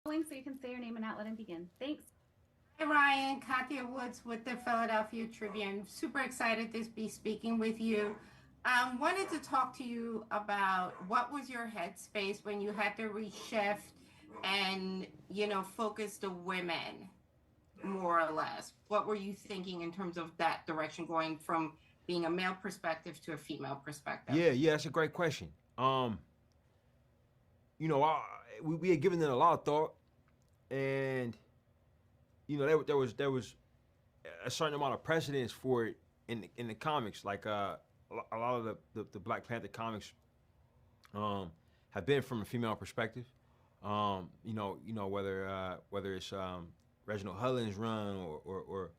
So you can say your name and outlet and begin. Thanks. Hi, Ryan. Kathia Woods with the Philadelphia Tribune. Super excited to be speaking with you. Wanted to talk to you about what was your headspace when you had to reshift and, focus the women more or less. What were you thinking in terms of that direction going from being a male perspective to a female perspective? Yeah, that's a great question. You know, we had given it a lot of thought, and there was a certain amount of precedence for it in the comics. Like a lot of the Black Panther comics have been from a female perspective. Whether it's Reginald Hudlin's run or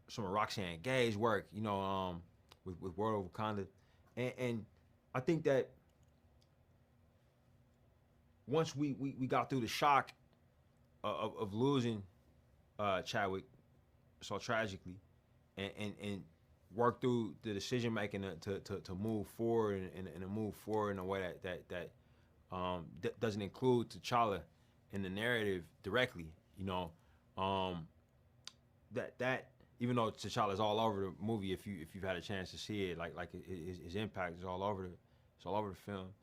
some of Roxanne Gay's work, with World of Wakanda, and I think that once we got through the shock of losing Chadwick so tragically, and work through the decision making to move forward and to move forward in a way that doesn't include T'Challa in the narrative directly, that even though T'Challa's all over the movie, if you've had a chance to see it, like his impact is all over the film.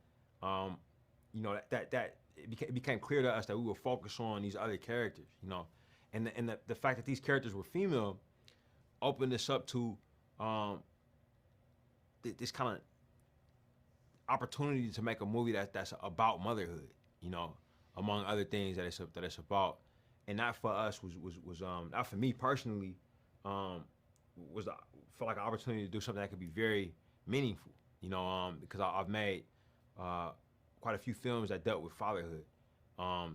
That it became clear to us that we would focus on these other characters, and the fact that these characters were female opened us up to this kind of opportunity to make a movie that's about motherhood, among other things that it's about, and that for us was that for me personally felt like an opportunity to do something that could be very meaningful, because I've made quite a few films that dealt with fatherhood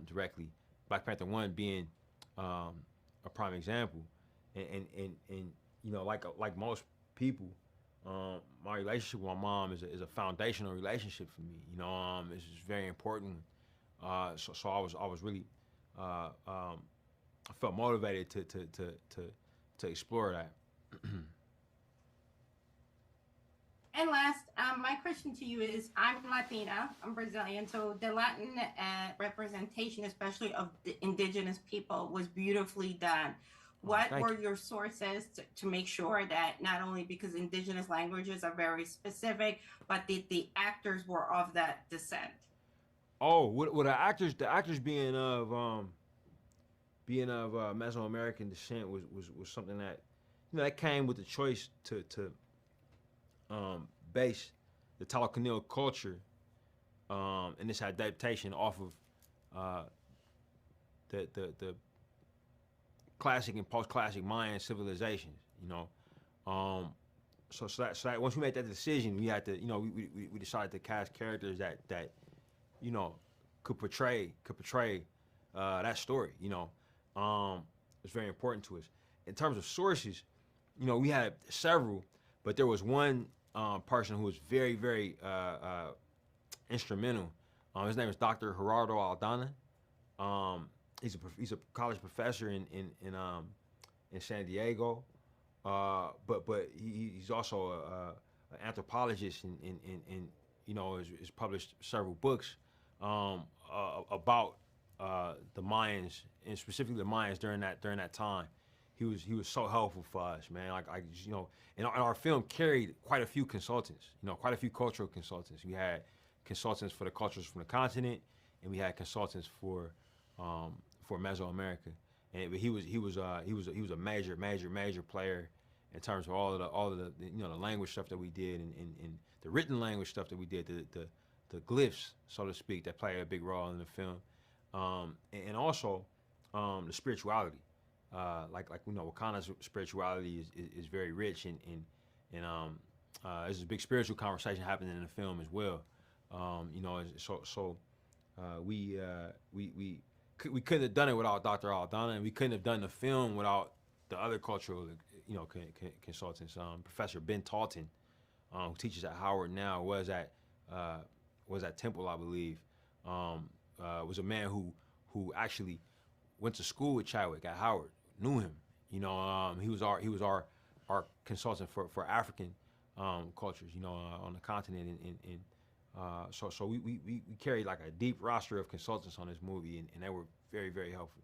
directly. Black Panther 1 being a prime example, and like most people, my relationship with my mom is a foundational relationship for me. It's just very important. So I was really I felt motivated to explore that. And last, my question to you is, I'm Latina, I'm Brazilian, so the Latin representation, especially of the indigenous people, was beautifully done. What Thank were you. your sources to make sure that not only because indigenous languages are very specific, but the actors were of that descent? Oh, what the actors being of Mesoamerican descent was something that that came with the choice to base the Talacanil culture and this adaptation off of the classic and post-classic Mayan civilizations. So that once we made that decision, we had to we decided to cast characters that could portray that story. It's very important to us. In terms of sources, we had several, but there was one person who was very, very instrumental. His name is Dr. Gerardo Aldana. He's a college professor in San Diego, but he's also an anthropologist and has published several books about the Mayans, and specifically the Mayans during that time. He was so helpful for us, man. And our film carried quite a few consultants, quite a few cultural consultants. We had consultants for the cultures from the continent, and we had consultants for Mesoamerica. And but he was a major player in terms of all of the the language stuff that we did, and the written language stuff that we did, the glyphs, so to speak, that play a big role in the film, and also the spirituality. Wakanda's spirituality is very rich, and there's a big spiritual conversation happening in the film as well. We couldn't have done it without Dr. Aldana, and we couldn't have done the film without the other cultural consultants. Professor Ben Talton, who teaches at Howard now, was at Temple, I believe. Was a man who actually went to school with Chadwick at Howard, knew him. He was our consultant for African cultures, on the continent, and So we carried like a deep roster of consultants on this movie, and they were very, very helpful.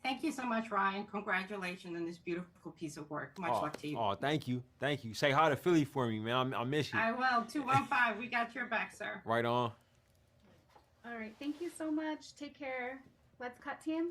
Thank you so much, Ryan. Congratulations on this beautiful piece of work. Much luck to you. Oh, thank you. Say hi to Philly for me, man. I miss you. I will. 215. We got your back, sir. Right on. All right. Thank you so much. Take care. Let's cut, team.